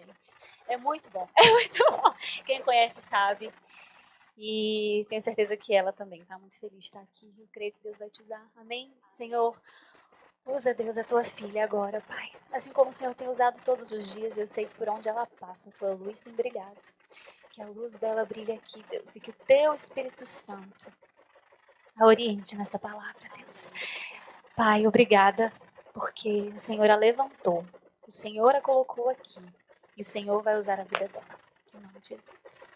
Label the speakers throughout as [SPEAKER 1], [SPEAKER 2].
[SPEAKER 1] gente. É muito bom. É muito bom. Quem conhece sabe. E tenho certeza que ela também está muito feliz de estar aqui. Eu creio que Deus vai te usar. Amém? Senhor, usa, Deus, a tua filha agora, Pai. Assim como o Senhor tem usado todos os dias, eu sei que por onde ela passa, a tua luz tem brilhado. Que a luz dela brilhe aqui, Deus, e que o teu Espírito Santo a oriente nesta palavra, Deus. Pai, obrigada, porque o Senhor a levantou, o Senhor a colocou aqui, e o Senhor vai usar a vida dela. Em nome de Jesus.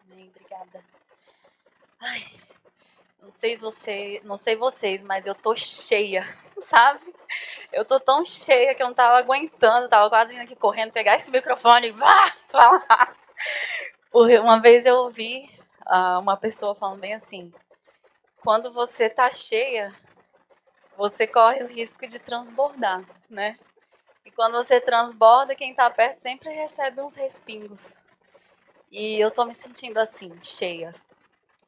[SPEAKER 1] Amém, obrigada.
[SPEAKER 2] Ai, não sei vocês, mas eu tô cheia, sabe? Eu tô tão cheia que eu não tava aguentando, tava quase vindo aqui correndo, pegar esse microfone e falar. Uma vez eu ouvi uma pessoa falando bem assim, quando você tá cheia, você corre o risco de transbordar, né? E quando você transborda, quem tá perto sempre recebe uns respingos. E eu tô me sentindo assim, cheia.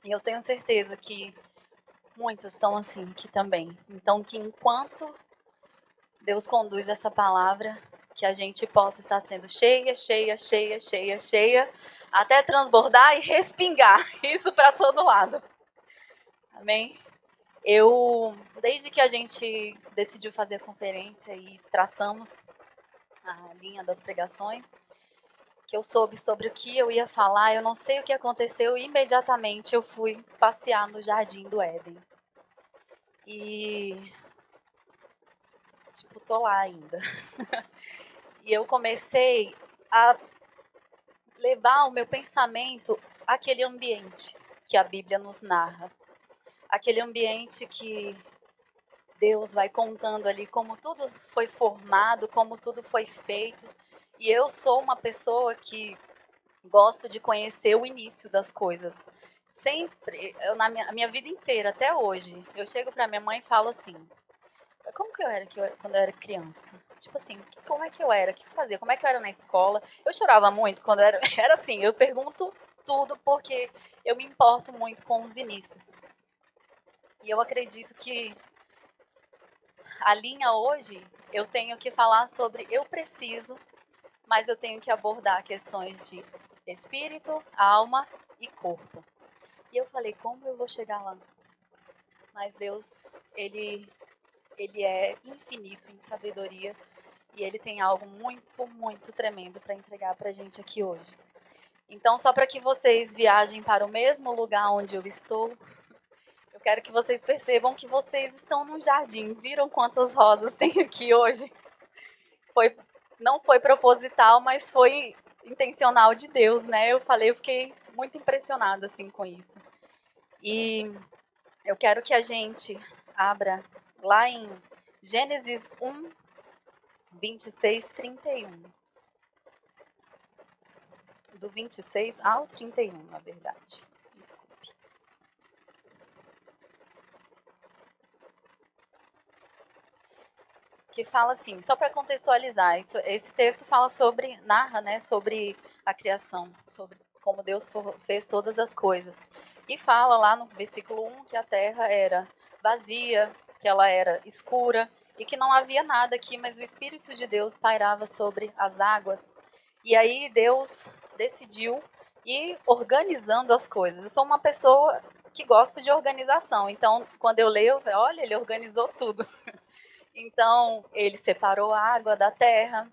[SPEAKER 2] E eu tenho certeza que muitas estão assim aqui também. Então, que enquanto Deus conduz essa palavra, que a gente possa estar sendo cheia, até transbordar e respingar. Isso para todo lado. Amém? Desde que a gente decidiu fazer a conferência e traçamos a linha das pregações, que eu soube sobre o que eu ia falar, eu não sei o que aconteceu, e imediatamente eu fui passear no Jardim do Éden. E, tô lá ainda. E eu comecei a levar o meu pensamento àquele ambiente que a Bíblia nos narra. Aquele ambiente que Deus vai contando ali como tudo foi formado, como tudo foi feito. E eu sou uma pessoa que gosto de conhecer o início das coisas. Sempre, na minha vida inteira, até hoje, eu chego pra minha mãe e falo assim, como que eu era quando eu era criança? Tipo assim, como é que eu era? O que eu fazia? Como é que eu era na escola? Eu chorava muito quando eu era... Era assim, eu pergunto tudo porque eu me importo muito com os inícios. E eu acredito que a linha hoje, eu tenho que falar sobre eu preciso, mas eu tenho que abordar questões de espírito, alma e corpo. E eu falei, como eu vou chegar lá? Mas Deus, Ele é infinito em sabedoria e Ele tem algo muito, muito tremendo para entregar para a gente aqui hoje. Então, só para que vocês viajem para o mesmo lugar onde eu estou, eu quero que vocês percebam que vocês estão num jardim. Viram quantas rosas tem aqui hoje? Não foi proposital, mas foi intencional de Deus, né? Eu fiquei muito impressionada assim, com isso. E eu quero que a gente abra lá em Gênesis 1, 26, 31. Do 26 ao 31, na verdade. Desculpe. Que fala assim, só para contextualizar, esse texto narra, né, sobre a criação, sobre como Deus fez todas as coisas. E fala lá no versículo 1 que a terra era vazia, que ela era escura e que não havia nada aqui, mas o Espírito de Deus pairava sobre as águas. E aí Deus decidiu ir organizando as coisas. Eu sou uma pessoa que gosta de organização, então quando eu leio, olha, ele organizou tudo. Então, ele separou a água da terra,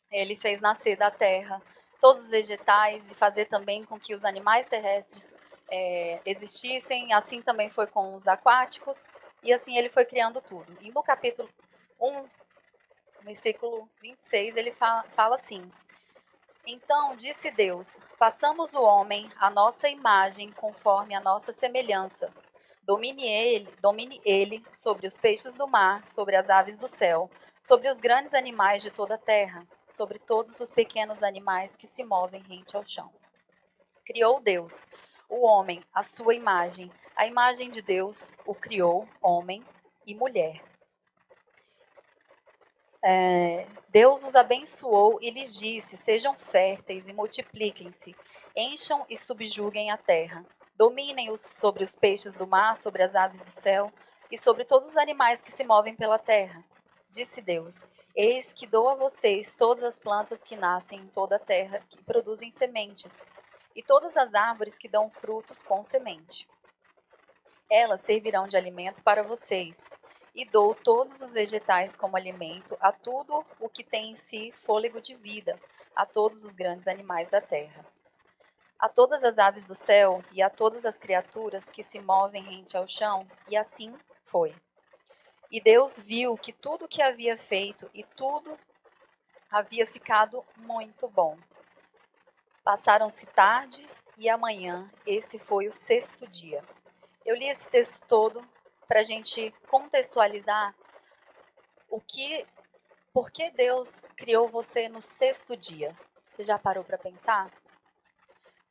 [SPEAKER 2] ele fez nascer da terra todos os vegetais e fazer também com que os animais terrestres existissem. Assim também foi com os aquáticos, e assim ele foi criando tudo. E no capítulo 1, versículo 26, ele fala assim, então disse Deus, façamos o homem à nossa imagem, conforme a nossa semelhança. Domine ele sobre os peixes do mar, sobre as aves do céu, sobre os grandes animais de toda a terra, sobre todos os pequenos animais que se movem rente ao chão. Criou Deus, o homem, à sua imagem. A imagem de Deus o criou, homem e mulher. Deus os abençoou e lhes disse, sejam férteis e multipliquem-se, encham e subjuguem a terra. Dominem-os sobre os peixes do mar, sobre as aves do céu e sobre todos os animais que se movem pela terra. Disse Deus, Eis que dou a vocês todas as plantas que nascem em toda a terra, que produzem sementes, e todas as árvores que dão frutos com semente. Elas servirão de alimento para vocês, e dou todos os vegetais como alimento a tudo o que tem em si fôlego de vida, a todos os grandes animais da terra. A todas as aves do céu e a todas as criaturas que se movem rente ao chão, e assim foi. E Deus viu que tudo o que havia feito e tudo havia ficado muito bom. Passaram-se tarde e amanhã, esse foi o sexto dia. Eu li esse texto todo para a gente contextualizar por que Deus criou você no sexto dia. Você já parou para pensar?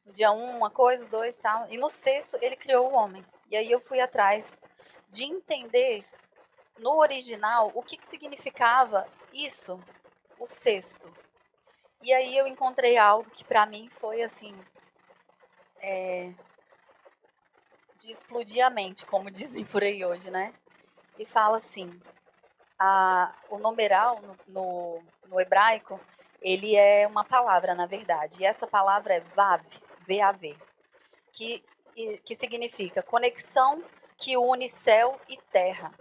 [SPEAKER 2] No dia 1, uma coisa, 2, tal. E no sexto, ele criou o homem. E aí eu fui atrás de entender, no original, o que significava isso, o sexto. E aí eu encontrei algo que para mim foi assim, de explodir a mente, como dizem por aí hoje, né? E fala assim, o numeral no hebraico, ele é uma palavra, na verdade. E essa palavra é vav, V-A-V, que significa conexão que une céu e terra.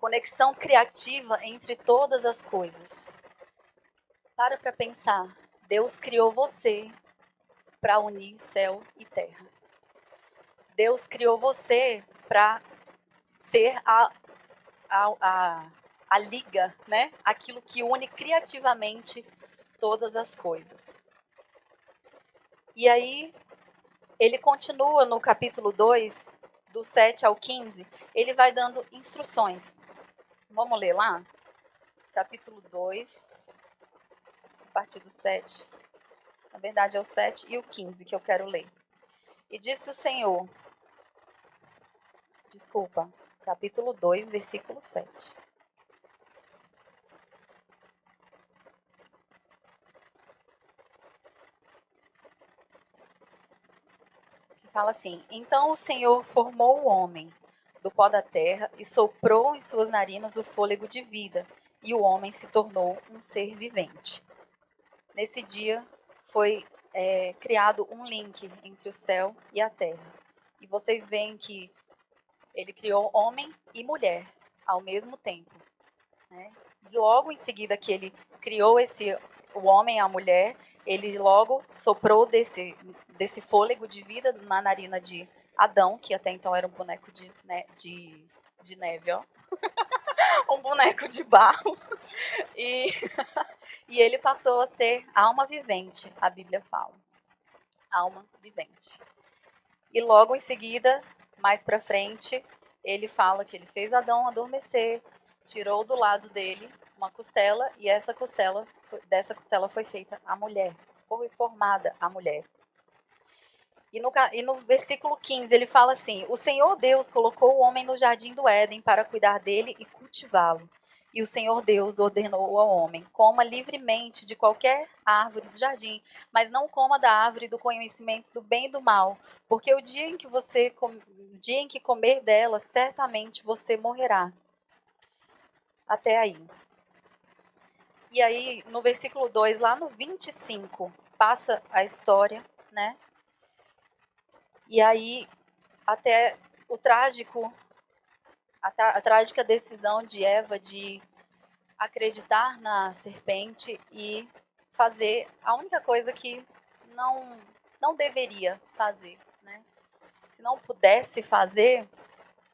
[SPEAKER 2] Conexão criativa entre todas as coisas. Para pensar, Deus criou você para unir céu e terra. Deus criou você para ser a liga, né? Aquilo que une criativamente todas as coisas. E aí, ele continua no capítulo 2, do 7 ao 15, ele vai dando instruções. Vamos ler lá? Capítulo 2, a partir do 7. Na verdade, é o 7 e o 15 que eu quero ler. E disse o Senhor, capítulo 2, versículo 7. Fala assim: então o Senhor formou o homem do pó da terra e soprou em suas narinas o fôlego de vida, e o homem se tornou um ser vivente. Nesse dia foi criado um link entre o céu e a terra. E vocês veem que ele criou homem e mulher ao mesmo tempo, né? E logo em seguida que ele criou o homem e a mulher, ele logo soprou desse fôlego de vida na narina de Adão, que até então era um boneco de neve, ó. Um boneco de barro. E ele passou a ser alma vivente, a Bíblia fala. Alma vivente. E logo em seguida, mais para frente, ele fala que ele fez Adão adormecer, tirou do lado dele uma costela, e dessa costela foi feita a mulher, foi formada a mulher. E no versículo 15 ele fala assim: o Senhor Deus colocou o homem no jardim do Éden para cuidar dele e cultivá-lo. E o Senhor Deus ordenou ao homem: coma livremente de qualquer árvore do jardim, mas não coma da árvore do conhecimento do bem e do mal, porque o dia em que comer dela, certamente você morrerá. Até aí. E aí, no versículo 2, lá no 25, passa a história, né? E aí, até a trágica decisão de Eva de acreditar na serpente e fazer a única coisa que não deveria fazer, né? Se não pudesse fazer,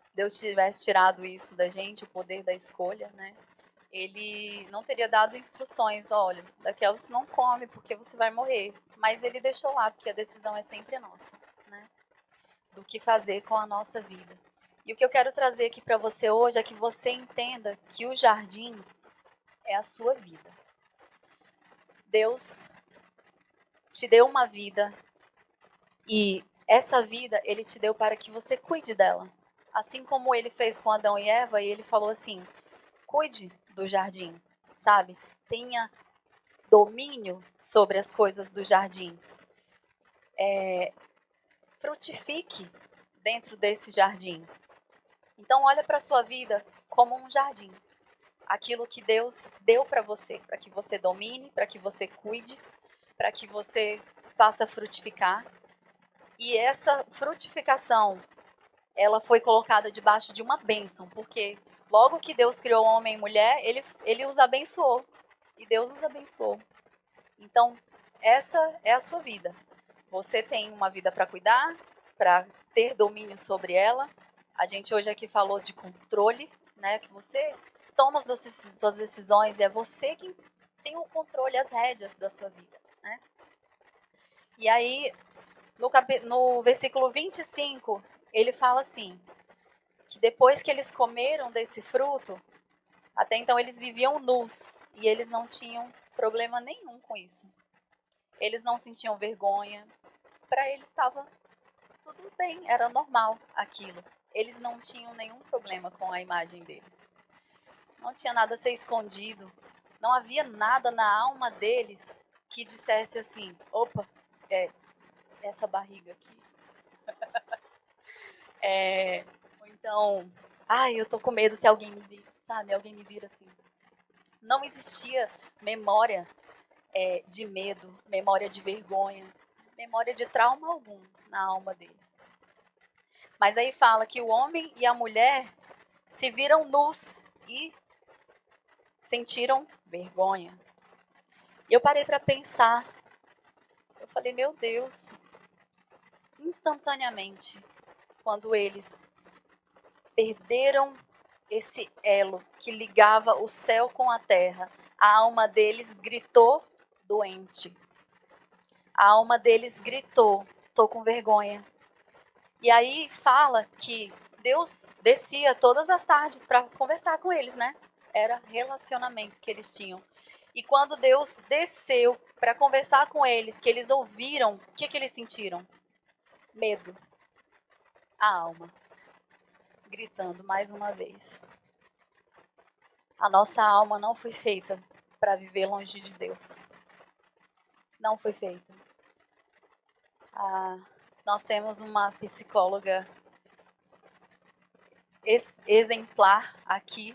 [SPEAKER 2] se Deus tivesse tirado isso da gente, o poder da escolha, né? Ele não teria dado instruções, olha, daqui a você não come porque você vai morrer. Mas ele deixou lá, porque a decisão é sempre nossa, né? Do que fazer com a nossa vida. E o que eu quero trazer aqui para você hoje é que você entenda que o jardim é a sua vida. Deus te deu uma vida e essa vida ele te deu para que você cuide dela. Assim como ele fez com Adão e Eva, e ele falou assim: cuide do jardim, sabe? Tenha domínio sobre as coisas do jardim. Frutifique dentro desse jardim. Então olha para a sua vida como um jardim. aquilo que Deus deu para que você domine, para que você cuide, para que você faça frutificar. E essa frutificação, ela foi colocada debaixo de uma bênção, porque logo que Deus criou homem e mulher, ele os abençoou. E Deus os abençoou. Então, essa é a sua vida. Você tem uma vida para cuidar, para ter domínio sobre ela. A gente hoje aqui falou de controle, né? Que você toma as suas decisões e é você quem tem o controle, as rédeas da sua vida, né? E aí, no versículo 25, ele fala assim, que depois que eles comeram desse fruto, até então eles viviam nus e eles não tinham problema nenhum com isso. Eles não sentiam vergonha, para eles estava tudo bem, era normal aquilo. Eles não tinham nenhum problema com a imagem deles. Não tinha nada a ser escondido, não havia nada na alma deles que dissesse assim, opa, essa barriga aqui. Ou então, eu tô com medo se alguém me vir, sabe? Alguém me vira assim. Não existia memória de medo, memória de vergonha, memória de trauma algum na alma deles. Mas aí fala que o homem e a mulher se viram nus e sentiram vergonha. E eu parei para pensar. Eu falei, meu Deus, instantaneamente, quando eles perderam esse elo que ligava o céu com a terra, a alma deles gritou doente. A alma deles gritou, tô com vergonha. E aí fala que Deus descia todas as tardes para conversar com eles, né? Era relacionamento que eles tinham. E quando Deus desceu para conversar com eles, que eles ouviram, o que eles sentiram? Medo. A alma. Gritando mais uma vez. A nossa alma não foi feita para viver longe de Deus. Não foi feita. Nós temos uma psicóloga exemplar aqui,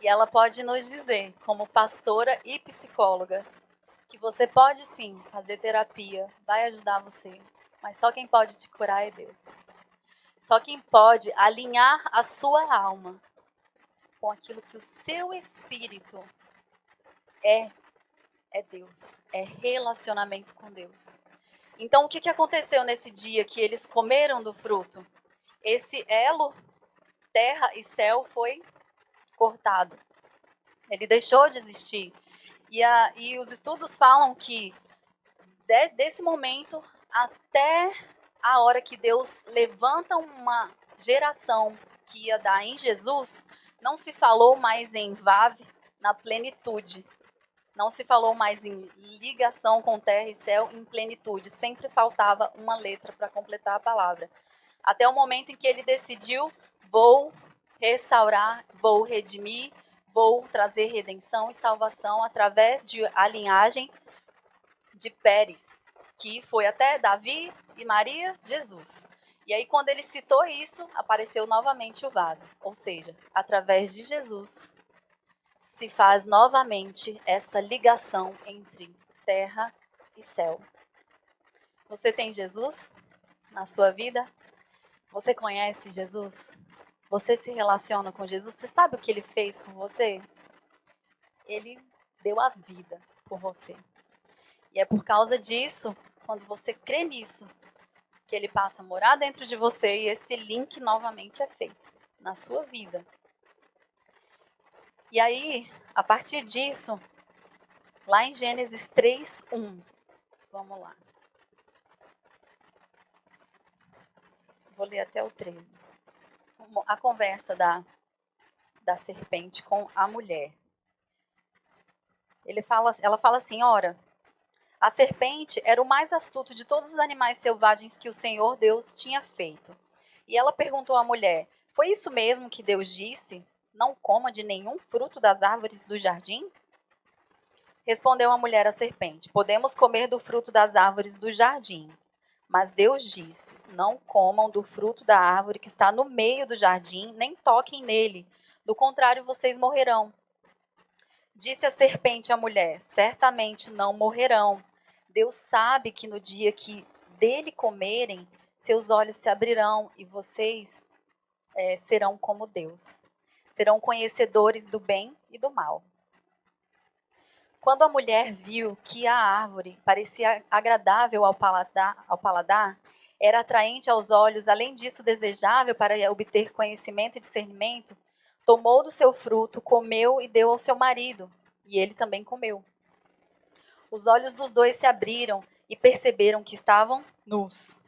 [SPEAKER 2] e ela pode nos dizer, como pastora e psicóloga, que você pode sim fazer terapia, vai ajudar você, mas só quem pode te curar é Deus. Só quem pode alinhar a sua alma com aquilo que o seu espírito é Deus, é relacionamento com Deus. Então, o que aconteceu nesse dia que eles comeram do fruto? Esse elo, terra e céu, foi cortado. Ele deixou de existir. E os estudos falam que, desse momento até a hora que Deus levanta uma geração que ia dar em Jesus, não se falou mais em Vav na plenitude. Não se falou mais em ligação com terra e céu em plenitude. Sempre faltava uma letra para completar a palavra. Até o momento em que ele decidiu, vou restaurar, vou redimir, vou trazer redenção e salvação através de a linhagem de Pérez, que foi até Davi e Maria, Jesus. E aí quando ele citou isso, apareceu novamente o Vav. Ou seja, através de Jesus, se faz novamente essa ligação entre terra e céu. Você tem Jesus na sua vida? Você conhece Jesus? Você se relaciona com Jesus? Você sabe o que ele fez por você? Ele deu a vida por você. E é por causa disso, quando você crê nisso, que ele passa a morar dentro de você e esse link novamente é feito na sua vida. E aí, a partir disso, lá em Gênesis 3:1, vamos lá. Vou ler até o 13. A conversa da serpente com a mulher. Ela fala assim, ora, a serpente era o mais astuto de todos os animais selvagens que o Senhor Deus tinha feito. E ela perguntou à mulher, foi isso mesmo que Deus disse? Não coma de nenhum fruto das árvores do jardim? Respondeu a mulher à serpente, podemos comer do fruto das árvores do jardim. Mas Deus disse, não comam do fruto da árvore que está no meio do jardim, nem toquem nele. Do contrário, vocês morrerão. Disse a serpente à mulher: certamente não morrerão. Deus sabe que no dia que dele comerem, seus olhos se abrirão e vocês serão como Deus. Serão conhecedores do bem e do mal. Quando a mulher viu que a árvore parecia agradável ao paladar, era atraente aos olhos, além disso desejável para obter conhecimento e discernimento, tomou do seu fruto, comeu e deu ao seu marido, e ele também comeu. Os olhos dos dois se abriram e perceberam que estavam nus.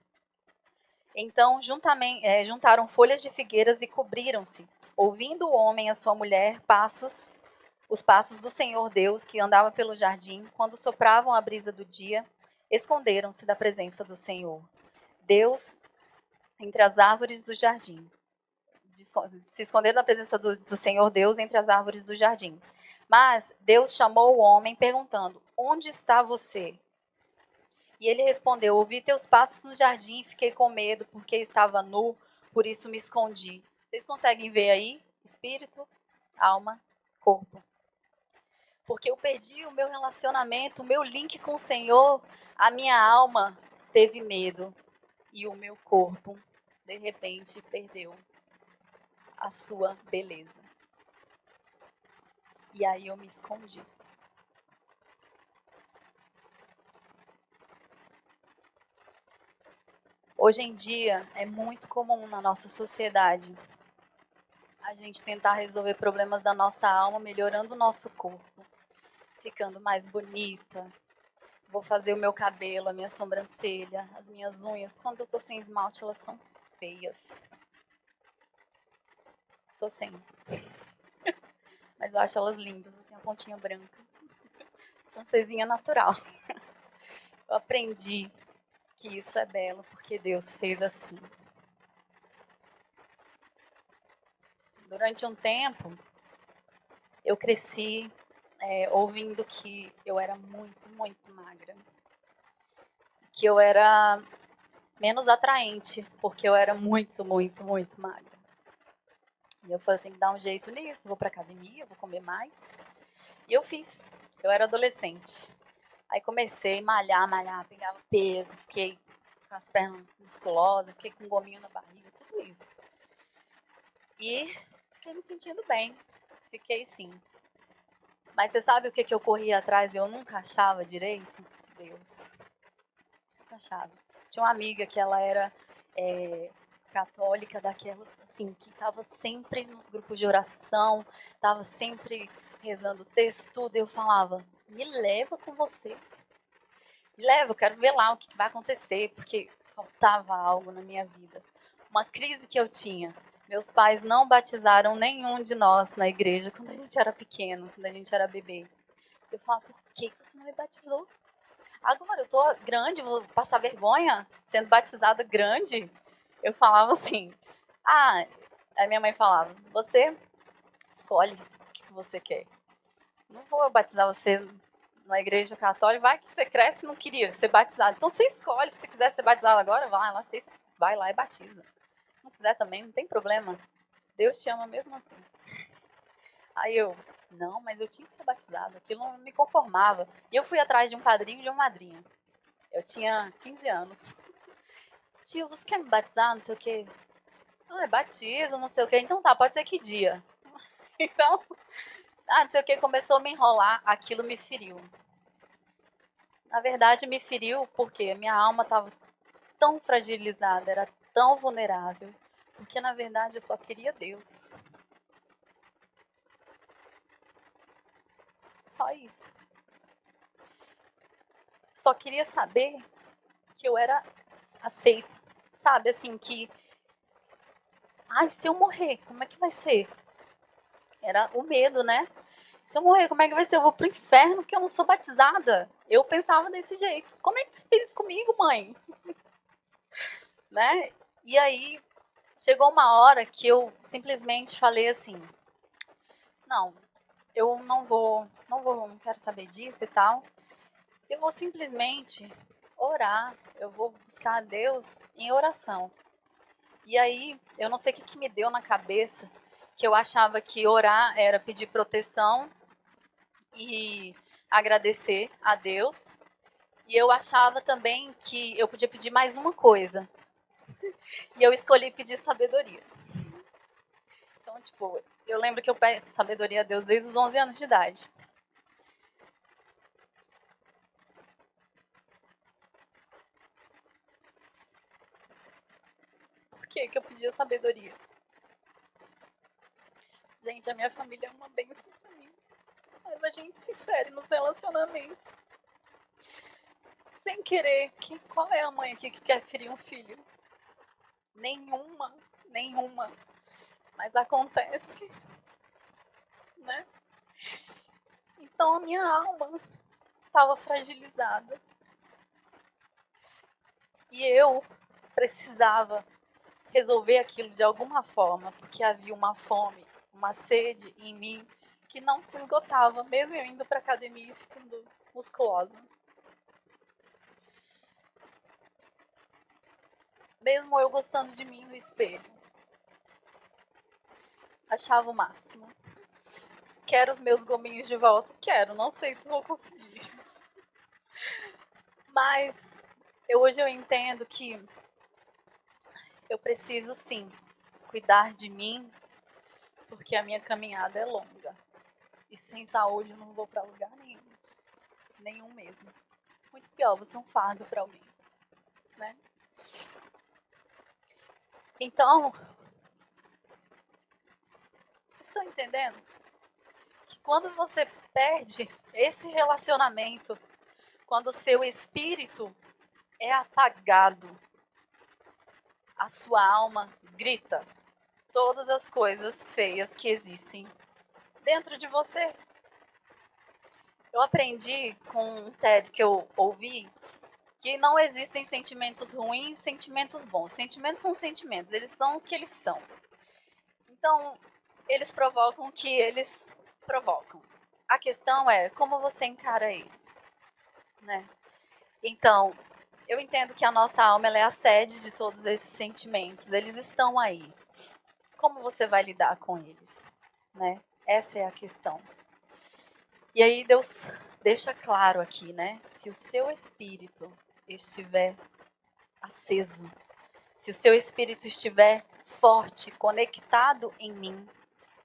[SPEAKER 2] Então juntaram folhas de figueiras e cobriram-se, ouvindo o homem e a sua mulher os passos do Senhor Deus que andava pelo jardim. Quando sopravam a brisa do dia, esconderam-se da presença do Senhor Deus entre as árvores do jardim. Se esconderam da presença do Senhor Deus entre as árvores do jardim. Mas Deus chamou o homem perguntando: onde está você? E ele respondeu: ouvi teus passos no jardim e fiquei com medo porque estava nu, por isso me escondi. Vocês conseguem ver aí? Espírito, alma, corpo. Porque eu perdi o meu relacionamento, o meu link com o Senhor, a minha alma teve medo e o meu corpo, de repente, perdeu a sua beleza. E aí eu me escondi. Hoje em dia é muito comum na nossa sociedade a gente tentar resolver problemas da nossa alma melhorando o nosso corpo, ficando mais bonita. Vou fazer o meu cabelo, a minha sobrancelha, as minhas unhas. Quando eu tô sem esmalte, elas são feias. Tô sem. Mas eu acho elas lindas. Tem a pontinha branca. Francesinha natural. Eu aprendi que isso é belo porque Deus fez assim. Durante um tempo, eu cresci ouvindo que eu era muito, muito magra. Que eu era menos atraente, porque eu era muito, muito, muito magra. E eu falei, eu tenho que dar um jeito nisso, vou pra academia, vou comer mais. E eu fiz. Eu era adolescente. Aí comecei a malhar, pegava peso, fiquei com as pernas musculosas, fiquei com um gominho na barriga, tudo isso. E fiquei me sentindo bem. Fiquei sim. Mas você sabe o que eu corria atrás e eu nunca achava direito? Deus. Nunca achava. Tinha uma amiga que ela era católica, daquela, assim, que estava sempre nos grupos de oração, estava sempre rezando o texto, tudo. E eu falava, me leva com você. Me leva, eu quero ver lá o que vai acontecer, porque faltava algo na minha vida. Uma crise que eu tinha. Meus pais não batizaram nenhum de nós na igreja quando a gente era pequeno, quando a gente era bebê. Eu falava, por que você não me batizou? Agora eu tô grande, vou passar vergonha sendo batizada grande? Eu falava assim, aí minha mãe falava, você escolhe o que você quer. Não vou batizar você na igreja católica, vai que você cresce e não queria ser batizado. Então você escolhe, se você quiser ser batizado agora, vai lá e batiza. Se não quiser também, não tem problema. Deus te ama mesmo assim. Aí eu, não, mas eu tinha que ser batizado, aquilo não me conformava. E eu fui atrás de um padrinho e de uma madrinha. Eu tinha 15 anos. Tio, você quer me batizar? Não sei o quê. Ah, batizo, não sei o quê. Então tá, pode ser que dia? Então, não sei o quê, começou a me enrolar, aquilo me feriu. Na verdade, me feriu porque a minha alma estava tão fragilizada, era tão vulnerável, porque na verdade eu só queria Deus. Só isso. Só queria saber que eu era aceita, sabe? Assim, que... Ai, se eu morrer, como é que vai ser? Era o medo, né? Se eu morrer, como é que vai ser? Eu vou pro inferno porque eu não sou batizada. Eu pensava desse jeito. Como é que você fez isso comigo, mãe? Né? E aí, chegou uma hora que eu simplesmente falei assim, não, eu não quero saber disso e tal. Eu vou simplesmente orar, eu vou buscar a Deus em oração. E aí, eu não sei o que me deu na cabeça, que eu achava que orar era pedir proteção e agradecer a Deus. E eu achava também que eu podia pedir mais uma coisa. E eu escolhi pedir sabedoria. Então, tipo, eu lembro que eu peço sabedoria a Deus desde os 11 anos de idade. Por que eu pedia sabedoria? Gente, a minha família é uma bênção pra mim. Mas a gente se fere nos relacionamentos. Sem querer. Qual é a mãe aqui que quer ferir um filho? Nenhuma. Mas acontece. Né? Então a minha alma estava fragilizada. E eu precisava resolver aquilo de alguma forma, porque havia uma fome, uma sede em mim que não se esgotava, mesmo eu indo para academia e ficando musculosa. Mesmo eu gostando de mim no espelho. Achava o máximo. Quero os meus gominhos de volta? Quero, não sei se vou conseguir. Mas hoje eu entendo que eu preciso sim cuidar de mim, porque a minha caminhada é longa. E sem saúde eu não vou para lugar nenhum. Nenhum mesmo. Muito pior, você é um fardo para alguém. Né? Então, vocês estão entendendo? Que quando você perde esse relacionamento, quando o seu espírito é apagado, a sua alma grita todas as coisas feias que existem dentro de você. Eu aprendi com um TED que eu ouvi que não existem sentimentos ruins, sentimentos bons. Sentimentos são sentimentos, eles são o que eles são. Então, eles provocam o que eles provocam. A questão é como você encara eles, né? Então, eu entendo que a nossa alma ela é a sede de todos esses sentimentos. Eles estão aí. Como você vai lidar com eles, né? Essa é a questão. E aí Deus deixa claro aqui, né? Se o seu espírito estiver aceso, se o seu espírito estiver forte, conectado em mim,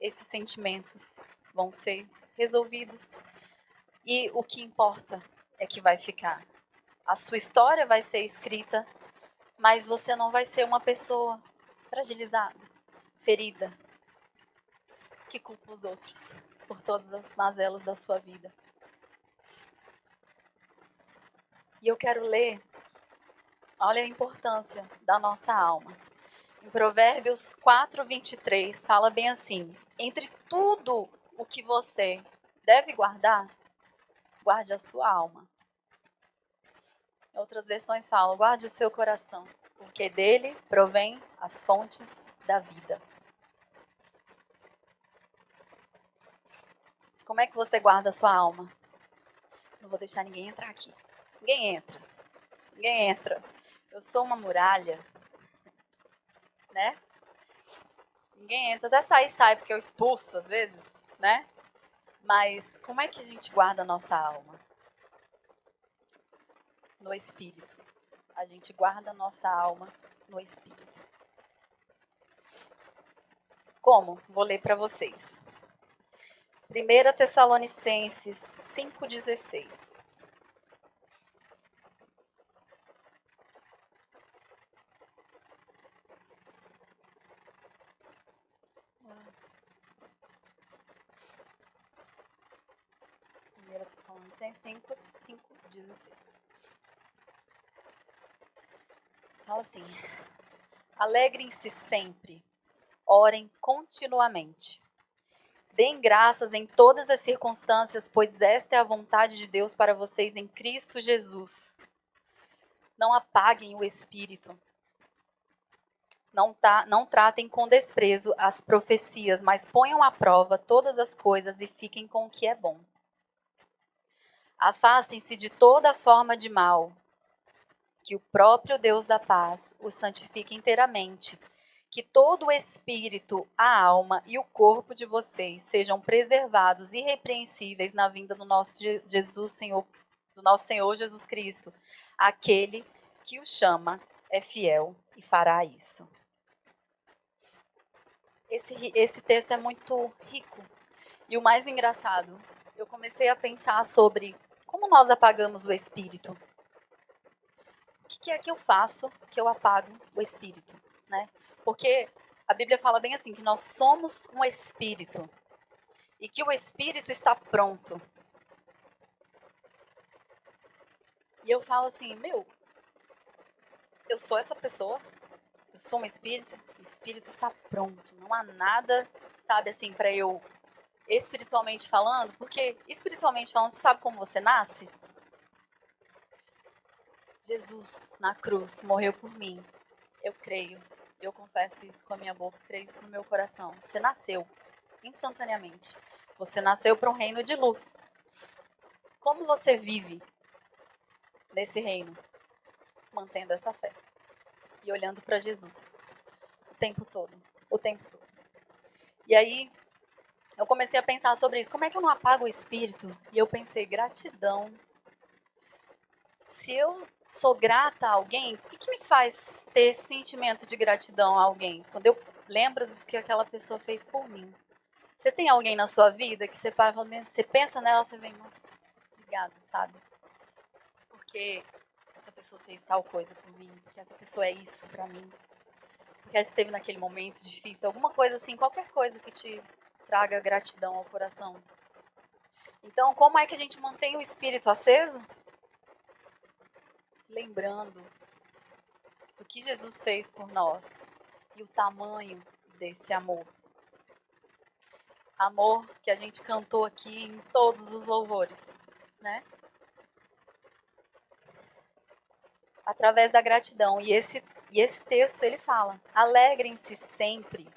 [SPEAKER 2] esses sentimentos vão ser resolvidos. E o que importa é que vai ficar. A sua história vai ser escrita, mas você não vai ser uma pessoa fragilizada, ferida, que culpa os outros por todas as mazelas da sua vida. E eu quero ler, olha a importância da nossa alma. Em Provérbios 4:23 fala bem assim: entre tudo o que você deve guardar, guarde a sua alma. Outras versões falam: guarde o seu coração, porque dele provém as fontes da vida. Como é que você guarda a sua alma? Não vou deixar ninguém entrar aqui. Ninguém entra. Eu sou uma muralha, né? Ninguém entra. Até sai, porque eu expulso às vezes, né? Mas como é que a gente guarda a nossa alma? No Espírito. A gente guarda a nossa alma no Espírito. Como? Vou ler para vocês. 1 Tessalonicenses 5:16. Tessalonicenses 5:16. Fala assim: alegrem-se sempre, orem continuamente. Deem graças em todas as circunstâncias, pois esta é a vontade de Deus para vocês em Cristo Jesus. Não apaguem o espírito. Não tratem com desprezo as profecias, mas ponham à prova todas as coisas e fiquem com o que é bom. Afastem-se de toda forma de mal, que o próprio Deus da paz os santifique inteiramente, que todo o espírito, a alma e o corpo de vocês sejam preservados irrepreensíveis na vinda do nosso Senhor Jesus Cristo. Aquele que o chama é fiel e fará isso. Esse texto é muito rico. E o mais engraçado, eu comecei a pensar sobre como nós apagamos o espírito. O que é que eu faço que eu apago o espírito, né? Porque a Bíblia fala bem assim, que nós somos um espírito e que o espírito está pronto. E eu falo assim, eu sou essa pessoa, eu sou um espírito, o espírito está pronto. Não há nada, sabe assim, para eu, espiritualmente falando, porque espiritualmente falando, você sabe como você nasce? Jesus, na cruz, morreu por mim. Eu creio. Eu confesso isso com a minha boca, creio isso no meu coração. Você nasceu instantaneamente. Você nasceu para um reino de luz. Como você vive nesse reino? Mantendo essa fé. E olhando para Jesus. O tempo todo. O tempo todo. E aí, eu comecei a pensar sobre isso. Como é que eu não apago o espírito? E eu pensei, gratidão. Se eu sou grata a alguém, o que me faz ter esse sentimento de gratidão a alguém? Quando eu lembro do que aquela pessoa fez por mim. Você tem alguém na sua vida que você para, você pensa nela, você vem, nossa, obrigada, sabe? Porque essa pessoa fez tal coisa por mim, porque essa pessoa é isso pra mim. Porque ela esteve naquele momento difícil, alguma coisa assim, qualquer coisa que te traga gratidão ao coração. Então, como é que a gente mantém o espírito aceso? Se lembrando do que Jesus fez por nós e o tamanho desse amor. Amor que a gente cantou aqui em todos os louvores, né? Através da gratidão. E esse texto, ele fala, alegrem-se sempre.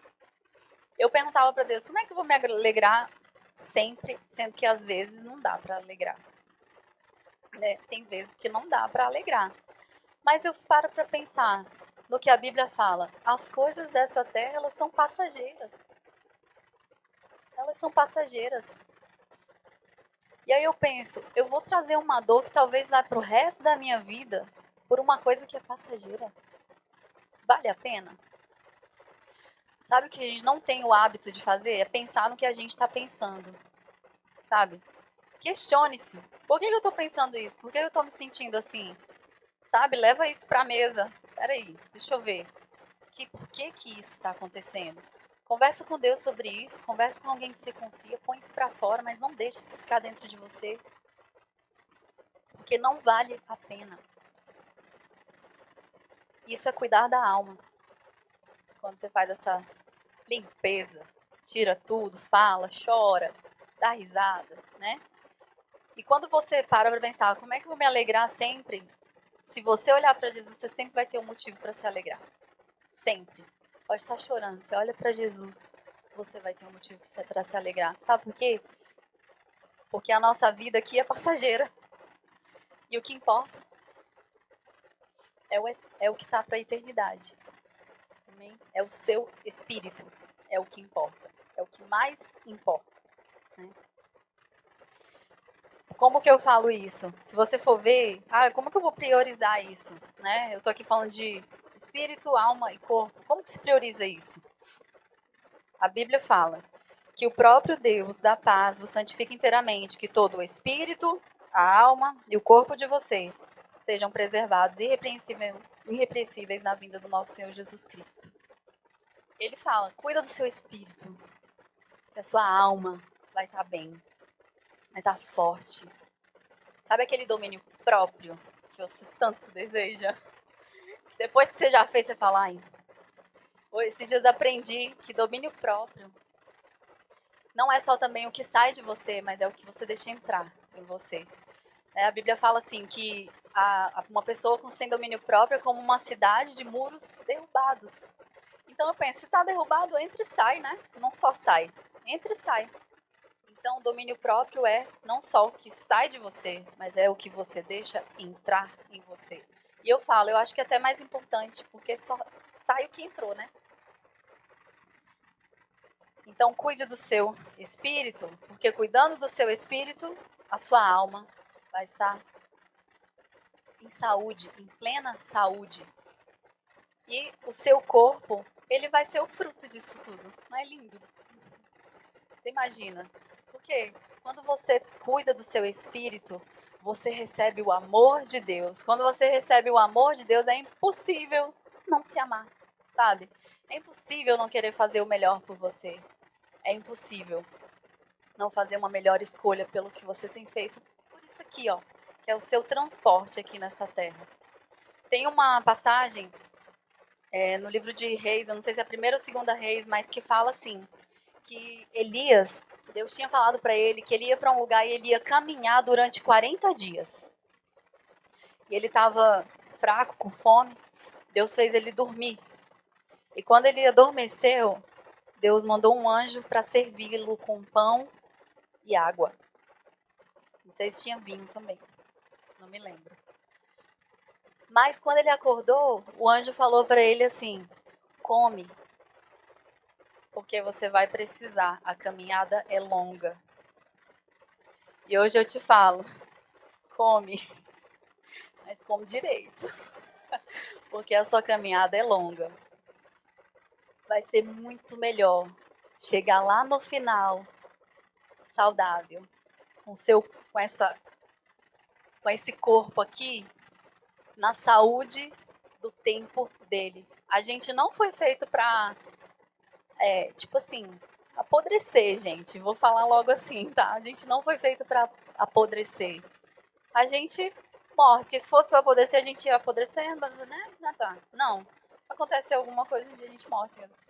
[SPEAKER 2] Eu perguntava para Deus, como é que eu vou me alegrar sempre, sendo que às vezes não dá para alegrar. Né? Tem vezes que não dá para alegrar. Mas eu paro para pensar no que a Bíblia fala. As coisas dessa terra, elas são passageiras. Elas são passageiras. E aí eu penso, eu vou trazer uma dor que talvez vá para o resto da minha vida por uma coisa que é passageira. Vale a pena? Sabe o que a gente não tem o hábito de fazer? É pensar no que a gente está pensando. Sabe? Questione-se. Por que eu estou pensando isso? Por que eu estou me sentindo assim? Sabe? Leva isso para a mesa. Peraí, deixa eu ver. Por que isso está acontecendo? Conversa com Deus sobre isso. Conversa com alguém que você confia. Põe isso para fora, mas não deixe isso ficar dentro de você. Porque não vale a pena. Isso é cuidar da alma. Quando você faz essa limpeza, tira tudo, fala, chora, dá risada, né? E quando você para pensar, como é que eu vou me alegrar sempre? Se você olhar para Jesus, você sempre vai ter um motivo para se alegrar. Sempre. Pode estar chorando, você olha para Jesus, você vai ter um motivo para se alegrar. Sabe por quê? Porque a nossa vida aqui é passageira. E o que importa é o que está para a eternidade. Amém? É o seu espírito. É o que importa. É o que mais importa. Né? Como que eu falo isso? Se você for ver, como que eu vou priorizar isso? Né? Eu estou aqui falando de espírito, alma e corpo. Como que se prioriza isso? A Bíblia fala que o próprio Deus da paz vos santifica inteiramente, que todo o espírito, a alma e o corpo de vocês sejam preservados irrepreensíveis na vinda do nosso Senhor Jesus Cristo. Ele fala, cuida do seu espírito, que a sua alma vai estar bem, vai estar forte. Sabe aquele domínio próprio que você tanto deseja? Depois que você já fez, você fala, esses dias eu aprendi que domínio próprio não é só também o que sai de você, mas é o que você deixa entrar em você. A Bíblia fala assim, que uma pessoa sem domínio próprio é como uma cidade de muros derrubados. Então eu penso, se está derrubado, entra e sai, né? Não só sai, entra e sai. Então o domínio próprio é não só o que sai de você, mas é o que você deixa entrar em você. E eu acho que é até mais importante, porque só sai o que entrou, né? Então, cuide do seu espírito, porque cuidando do seu espírito, a sua alma vai estar em saúde, em plena saúde. E o seu corpo, ele vai ser o fruto disso tudo. Não é lindo? Você imagina? Porque quando você cuida do seu espírito, você recebe o amor de Deus. Quando você recebe o amor de Deus, é impossível não se amar, sabe? É impossível não querer fazer o melhor por você. É impossível não fazer uma melhor escolha pelo que você tem feito. Por isso aqui, ó, que é o seu transporte aqui nessa terra. Tem uma passagem no livro de Reis, eu não sei se é a primeira ou segunda Reis, mas que fala assim, que Elias, Deus tinha falado para ele que ele ia para um lugar e ele ia caminhar durante 40 dias. E ele estava fraco, com fome, Deus fez ele dormir. E quando ele adormeceu, Deus mandou um anjo para servi-lo com pão e água. Não sei se tinha vinho também, não me lembro. Mas quando ele acordou, o anjo falou para ele assim, come, porque você vai precisar, a caminhada é longa. E hoje eu te falo, come, mas come direito, porque a sua caminhada é longa. Vai ser muito melhor chegar lá no final, saudável, com esse corpo aqui, na saúde do tempo dele. A gente não foi feito para, tipo assim, apodrecer, gente. Vou falar logo assim, tá? A gente não foi feito para apodrecer. A gente morre, porque se fosse para apodrecer, a gente ia apodrecendo, né? Não. Acontece alguma coisa, um dia a gente morre.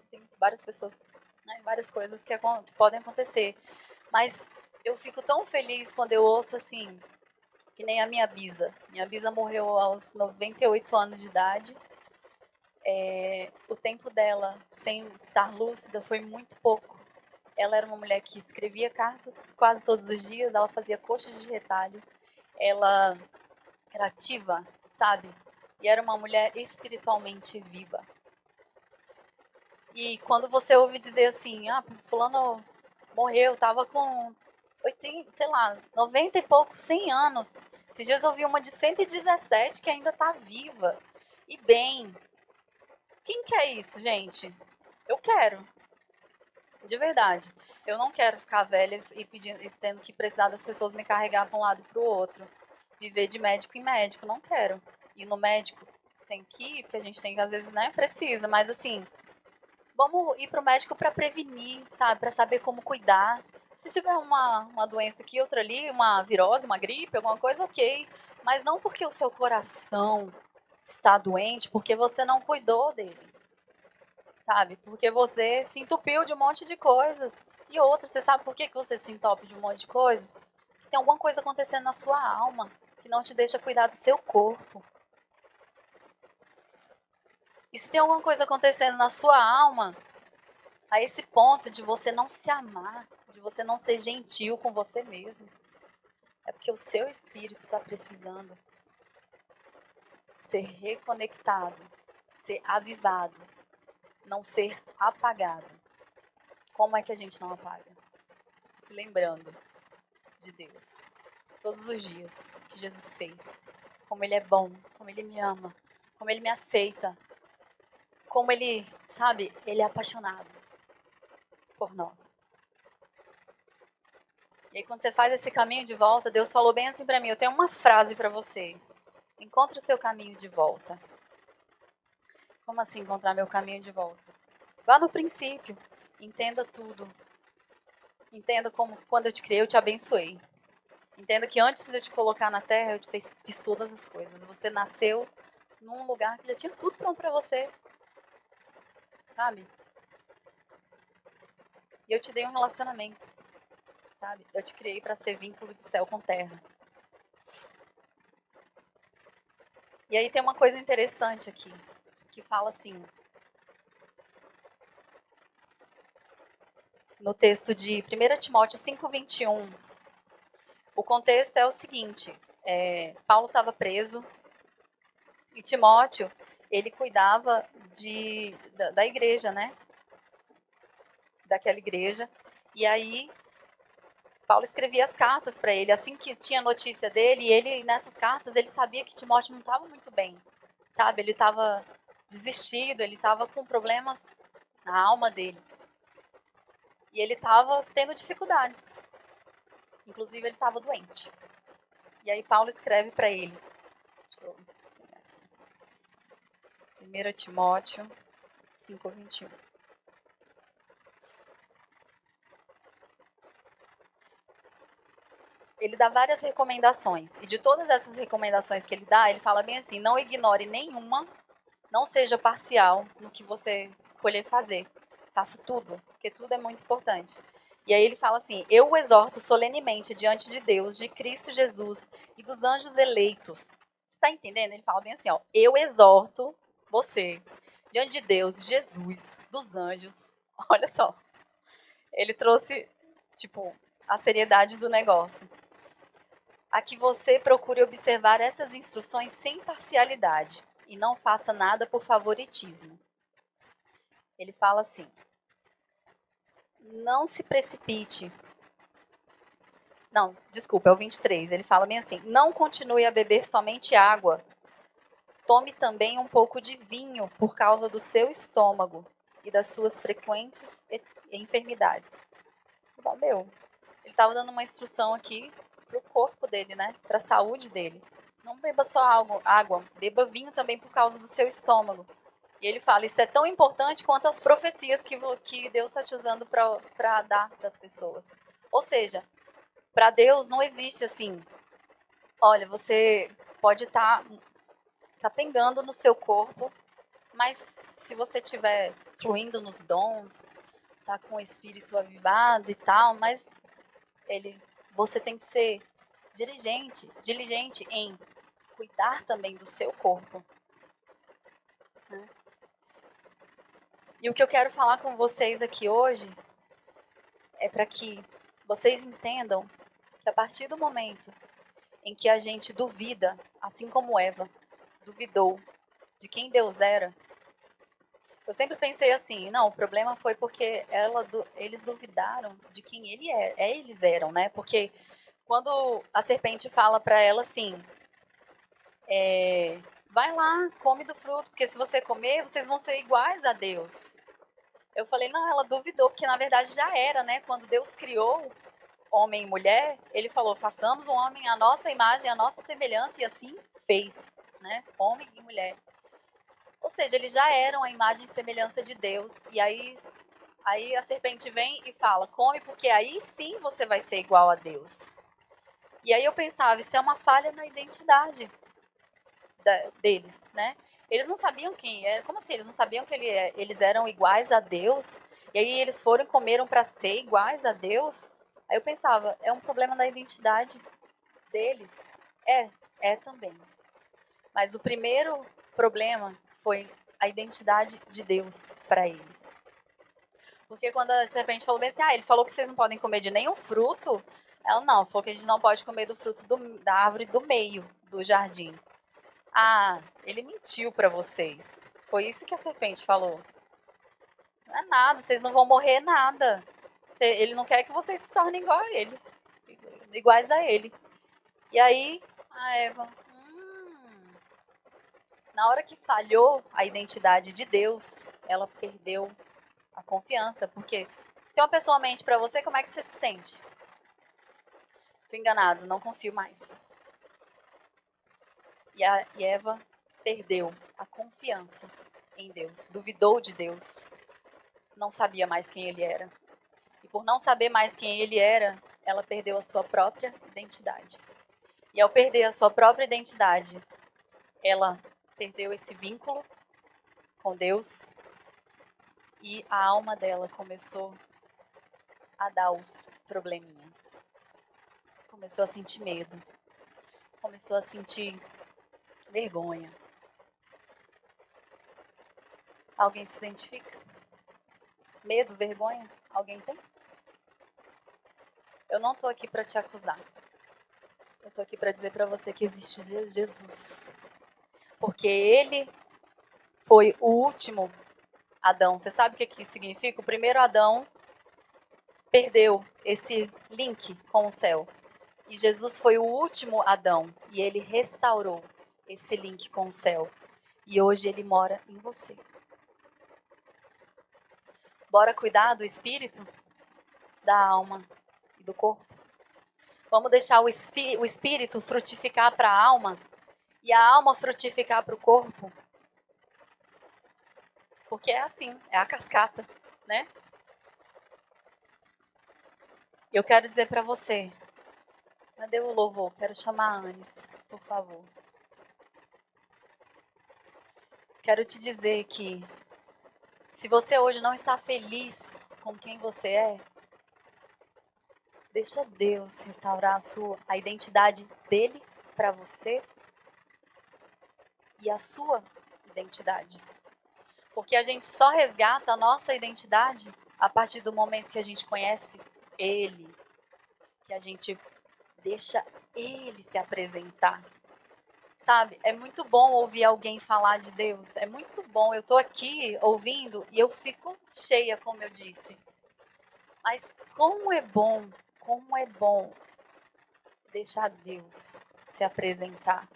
[SPEAKER 2] Tem várias pessoas, né? Várias coisas que podem acontecer. Mas eu fico tão feliz quando eu ouço assim, que nem a minha bisa. Minha bisa morreu aos 98 anos de idade. O tempo dela sem estar lúcida foi muito pouco. Ela era uma mulher que escrevia cartas quase todos os dias, ela fazia coxas de retalho, ela era ativa, sabe? E era uma mulher espiritualmente viva. E quando você ouve dizer assim, fulano morreu, tava com 80, sei lá, 90 e poucos, 100 anos. Esses dias eu ouvi uma de 117 que ainda tá viva e bem. Quem quer isso, gente? Eu quero. De verdade. Eu não quero ficar velha e tendo que precisar das pessoas me carregar para um lado e para o outro. Viver de médico em médico, não quero. Ir no médico tem que ir, porque a gente tem que, às vezes, né, precisa. Mas, assim, vamos ir pro médico para prevenir, sabe? Para saber como cuidar. Se tiver uma doença aqui, outra ali, uma virose, uma gripe, alguma coisa, ok. Mas não porque o seu coração está doente, porque você não cuidou dele. Sabe? Porque você se entupiu de um monte de coisas. E outra, você sabe por que você se entope de um monte de coisa? Tem alguma coisa acontecendo na sua alma que não te deixa cuidar do seu corpo. E se tem alguma coisa acontecendo na sua alma, a esse ponto de você não se amar, de você não ser gentil com você mesmo, é porque o seu espírito está precisando ser reconectado, ser avivado, não ser apagado. Como é que a gente não apaga? Se lembrando de Deus. Todos os dias que Jesus fez. Como Ele é bom, como Ele me ama, como Ele me aceita. Como Ele, sabe, Ele é apaixonado por nós. E aí quando você faz esse caminho de volta, Deus falou bem assim pra mim, eu tenho uma frase pra você. Encontre o seu caminho de volta. Como assim encontrar meu caminho de volta? Vá no princípio, entenda tudo. Entenda como quando eu te criei, eu te abençoei. Entenda que antes de eu te colocar na terra, eu te fiz todas as coisas. Você nasceu num lugar que já tinha tudo pronto pra você. Sabe? E eu te dei um relacionamento. Sabe? Eu te criei pra ser vínculo de céu com terra. E aí tem uma coisa interessante aqui, que fala assim, no texto de 1 Timóteo 5:21, o contexto é o seguinte, Paulo estava preso e Timóteo, ele cuidava da igreja, né? daquela igreja. E aí Paulo escrevia as cartas para ele, assim que tinha notícia dele, e ele, nessas cartas, ele sabia que Timóteo não estava muito bem, sabe? Ele estava desistido, ele estava com problemas na alma dele. E ele estava tendo dificuldades. Inclusive, ele estava doente. E aí Paulo escreve para ele. Deixa eu pegar aqui. 1 Timóteo 5:21. Ele dá várias recomendações. E de todas essas recomendações que ele dá, ele fala bem assim: não ignore nenhuma, não seja parcial no que você escolher fazer. Faça tudo, porque tudo é muito importante. E aí ele fala assim: eu o exorto solenemente diante de Deus, de Cristo Jesus e dos anjos eleitos. Você está entendendo? Ele fala bem assim: ó, eu exorto você diante de Deus, de Jesus, dos anjos. Olha só. Ele trouxe, tipo, a seriedade do negócio. A que você procure observar essas instruções sem parcialidade e não faça nada por favoritismo. Ele fala assim: não se precipite. Não, desculpa, é o 23. Ele fala bem assim: não continue a beber somente água. Tome também um pouco de vinho por causa do seu estômago e das suas frequentes enfermidades. Bom, ele estava dando uma instrução aqui para o corpo dele, né? Para a saúde dele. Não beba só água, beba vinho também por causa do seu estômago. E ele fala, isso é tão importante quanto as profecias que Deus está te usando para dar para as pessoas. Ou seja, para Deus não existe assim, olha, você pode estar capengando no seu corpo, mas se você estiver fluindo nos dons, tá com o espírito avivado e tal, mas você tem que ser diligente em cuidar também do seu corpo. Né? E o que eu quero falar com vocês aqui hoje é para que vocês entendam que a partir do momento em que a gente duvida, assim como Eva duvidou de quem Deus era, eu sempre pensei assim, não, o problema foi porque eles duvidaram de quem eles eram, né? Porque quando a serpente fala para ela assim, vai lá, come do fruto, porque se você comer, vocês vão ser iguais a Deus. Eu falei, não, ela duvidou, porque na verdade já era, né? Quando Deus criou homem e mulher, ele falou, façamos um homem à nossa imagem, à nossa semelhança, e assim fez, né? Homem e mulher. Ou seja, eles já eram a imagem e semelhança de Deus. E aí a serpente vem e fala, come, porque aí sim você vai ser igual a Deus. E aí eu pensava, isso é uma falha na identidade deles, né? Eles não sabiam quem era. Como assim? Eles não sabiam que eles eram iguais a Deus? E aí eles foram e comeram para ser iguais a Deus? Aí eu pensava, é um problema da identidade deles. É também. Mas o primeiro problema foi a identidade de Deus para eles. Porque quando a serpente falou bem assim, ele falou que vocês não podem comer de nenhum fruto. Ela não, falou que a gente não pode comer do fruto da árvore do meio do jardim. Ele mentiu para vocês. Foi isso que a serpente falou. Não é nada, vocês não vão morrer nada. Ele não quer que vocês se tornem iguais a ele. E aí, a Eva, na hora que falhou a identidade de Deus, ela perdeu a confiança. Porque se uma pessoa mente para você, como é que você se sente? Fui enganado, não confio mais. E Eva perdeu a confiança em Deus, duvidou de Deus, não sabia mais quem ele era. E por não saber mais quem ele era, ela perdeu a sua própria identidade. E ao perder a sua própria identidade, ela perdeu esse vínculo com Deus e a alma dela começou a dar os probleminhas. Começou a sentir medo, começou a sentir vergonha. Alguém se identifica? Medo, vergonha? Alguém tem? Eu não estou aqui para te acusar. Eu estou aqui para dizer para você que existe Jesus. Porque ele foi o último Adão. Você sabe o que significa? O primeiro Adão perdeu esse link com o céu. E Jesus foi o último Adão e ele restaurou esse link com o céu. E hoje ele mora em você. Bora cuidar do espírito, da alma e do corpo? Vamos deixar o espírito frutificar para a alma e a alma frutificar para o corpo? Porque é assim, é a cascata, né? Eu quero dizer para você, cadê o louvor? Quero chamar a Anis, por favor. Quero te dizer que se você hoje não está feliz com quem você é, deixa Deus restaurar a identidade dele para você e a sua identidade. Porque a gente só resgata a nossa identidade a partir do momento que a gente conhece ele, que a gente deixa ele se apresentar. Sabe, é muito bom ouvir alguém falar de Deus, é muito bom, eu tô aqui ouvindo e eu fico cheia, como eu disse. Mas como é bom deixar Deus se apresentar.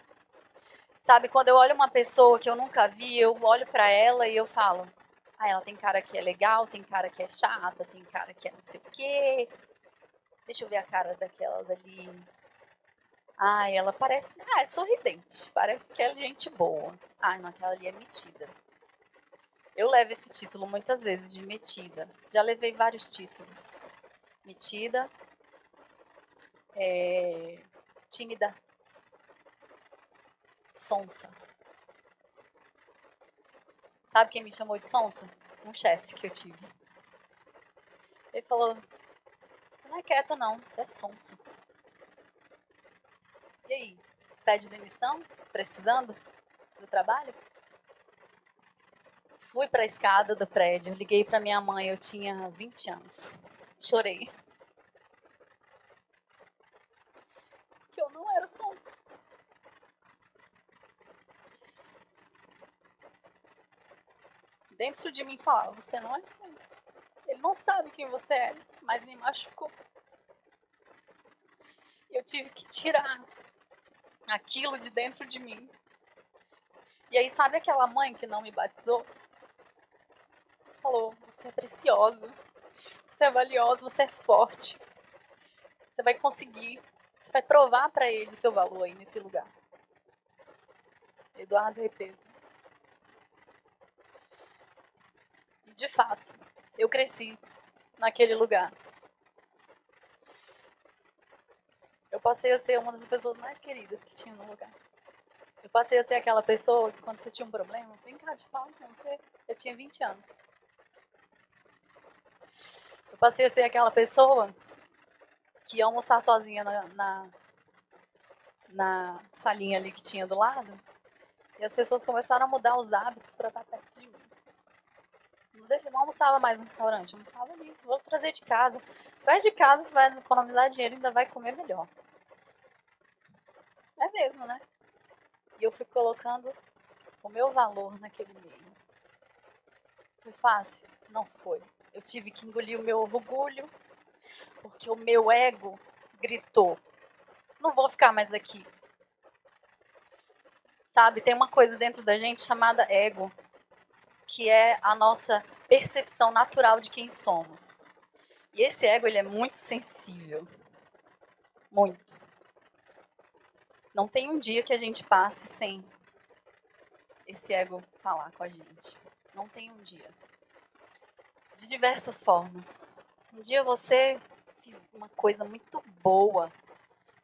[SPEAKER 2] Sabe, quando eu olho uma pessoa que eu nunca vi, eu olho pra ela e eu falo, ela tem cara que é legal, tem cara que é chata, tem cara que é não sei o quê. Deixa eu ver a cara daquela dali. Ela parece, é sorridente, parece que é gente boa. Não, aquela ali é metida. Eu levo esse título muitas vezes de metida. Já levei vários títulos. Metida, tímida, sonsa. Sabe quem me chamou de sonsa? Um chefe que eu tive. Ele falou, você não é quieta não, você é sonsa. E aí, pede demissão? Precisando do trabalho? Fui para a escada do prédio, liguei para minha mãe, eu tinha 20 anos. Chorei. Porque eu não era sonsa. Dentro de mim falava, você não é sonsa. Ele não sabe quem você é, mas me machucou. Eu tive que tirar aquilo de dentro de mim. E aí, sabe aquela mãe que não me batizou? Falou, você é preciosa, você é valiosa, você é forte. Você vai conseguir, você vai provar para ele o seu valor aí nesse lugar. Eduardo Repeso. E de fato, eu cresci naquele lugar. Eu passei a ser uma das pessoas mais queridas que tinha no lugar. Eu passei a ser aquela pessoa que quando você tinha um problema, vem cá, te falo com você. Eu tinha 20 anos. Eu passei a ser aquela pessoa que ia almoçar sozinha na salinha ali que tinha do lado. E as pessoas começaram a mudar os hábitos para estar perto de mim. Não almoçava mais no restaurante, almoçava ali. Vou trazer de casa. Traz de casa, você vai economizar dinheiro e ainda vai comer melhor. É mesmo, né? E eu fui colocando o meu valor naquele meio. Foi fácil? Não foi. Eu tive que engolir o meu orgulho, porque o meu ego gritou. Não vou ficar mais aqui. Sabe, tem uma coisa dentro da gente chamada ego, que é a nossa percepção natural de quem somos. E esse ego, ele é muito sensível. Muito. Não tem um dia que a gente passe sem esse ego falar com a gente. Não tem um dia. De diversas formas. Um dia você fez uma coisa muito boa.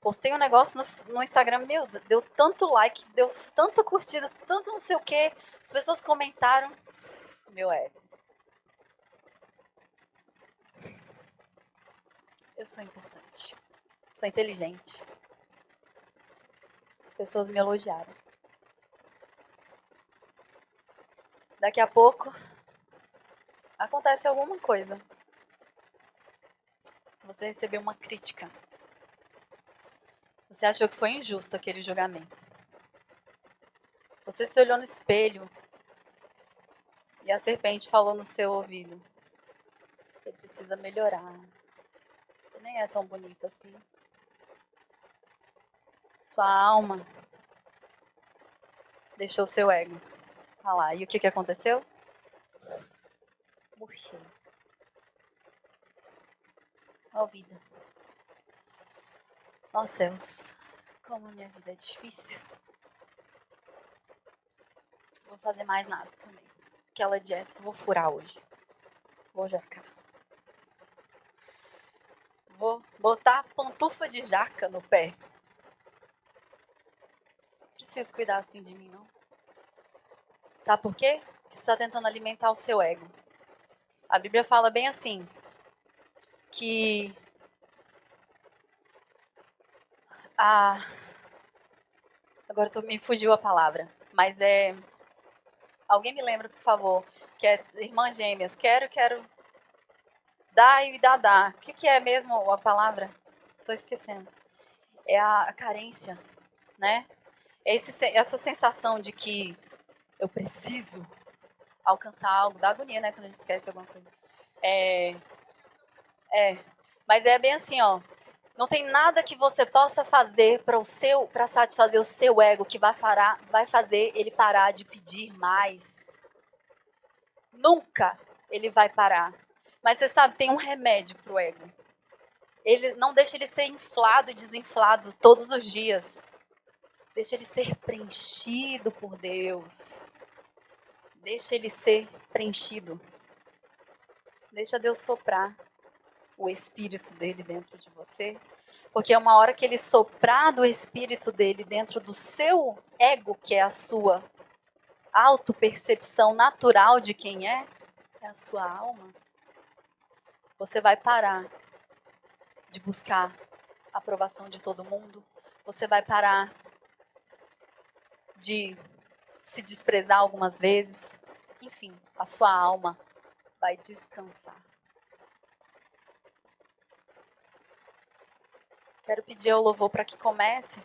[SPEAKER 2] Postei um negócio no Instagram, meu, deu tanto like, deu tanta curtida, tanto não sei o que. As pessoas comentaram. Meu ego. Eu sou importante. Sou inteligente. As pessoas me elogiaram. Daqui a pouco acontece alguma coisa. Você recebeu uma crítica. Você achou que foi injusto aquele julgamento. Você se olhou no espelho e a serpente falou no seu ouvido: você precisa melhorar. nem é tão bonita assim. Sua alma deixou seu ego falar. E o que aconteceu? Murchei. Ó vida. Ó céus. Como a minha vida é difícil. Não vou fazer mais nada também. Aquela dieta eu vou furar hoje. Vou jacar. Vou botar pantufa de jaca no pé. Não preciso cuidar assim de mim, não. Sabe por quê? Porque você está tentando alimentar o seu ego. A Bíblia fala bem assim, que agora me fugiu a palavra, mas alguém me lembra, por favor, que é irmãs gêmeas, quero, dar e dar. O que é mesmo a palavra? Estou esquecendo. É a carência, né? Essa sensação de que eu preciso alcançar algo, dá agonia, né, quando a gente esquece alguma coisa. Mas é bem assim, ó. Não tem nada que você possa fazer para satisfazer o seu ego que vai fazer ele parar de pedir mais. Nunca ele vai parar. Mas você sabe, tem um remédio pro ego. Ele não deixa ele ser inflado e desinflado todos os dias. Deixa ele ser preenchido por Deus. Deixa ele ser preenchido. Deixa Deus soprar o espírito dele dentro de você. Porque é uma hora que ele soprar do espírito dele dentro do seu ego, que é a sua autopercepção natural de quem é a sua alma, você vai parar de buscar a aprovação de todo mundo, você vai parar de se desprezar algumas vezes, enfim, a sua alma vai descansar. Quero pedir ao louvor para que comece